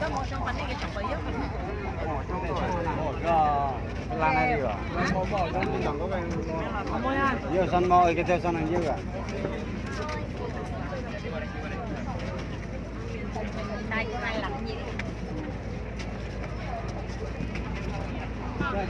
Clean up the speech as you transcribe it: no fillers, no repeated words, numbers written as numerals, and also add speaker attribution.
Speaker 1: có một trong bánh này cái chọc bấy á.
Speaker 2: Là này đi à? Nhiều sân mò cái theo sân này nhiều à?
Speaker 1: Đây con này làm gì?
Speaker 2: Rồi,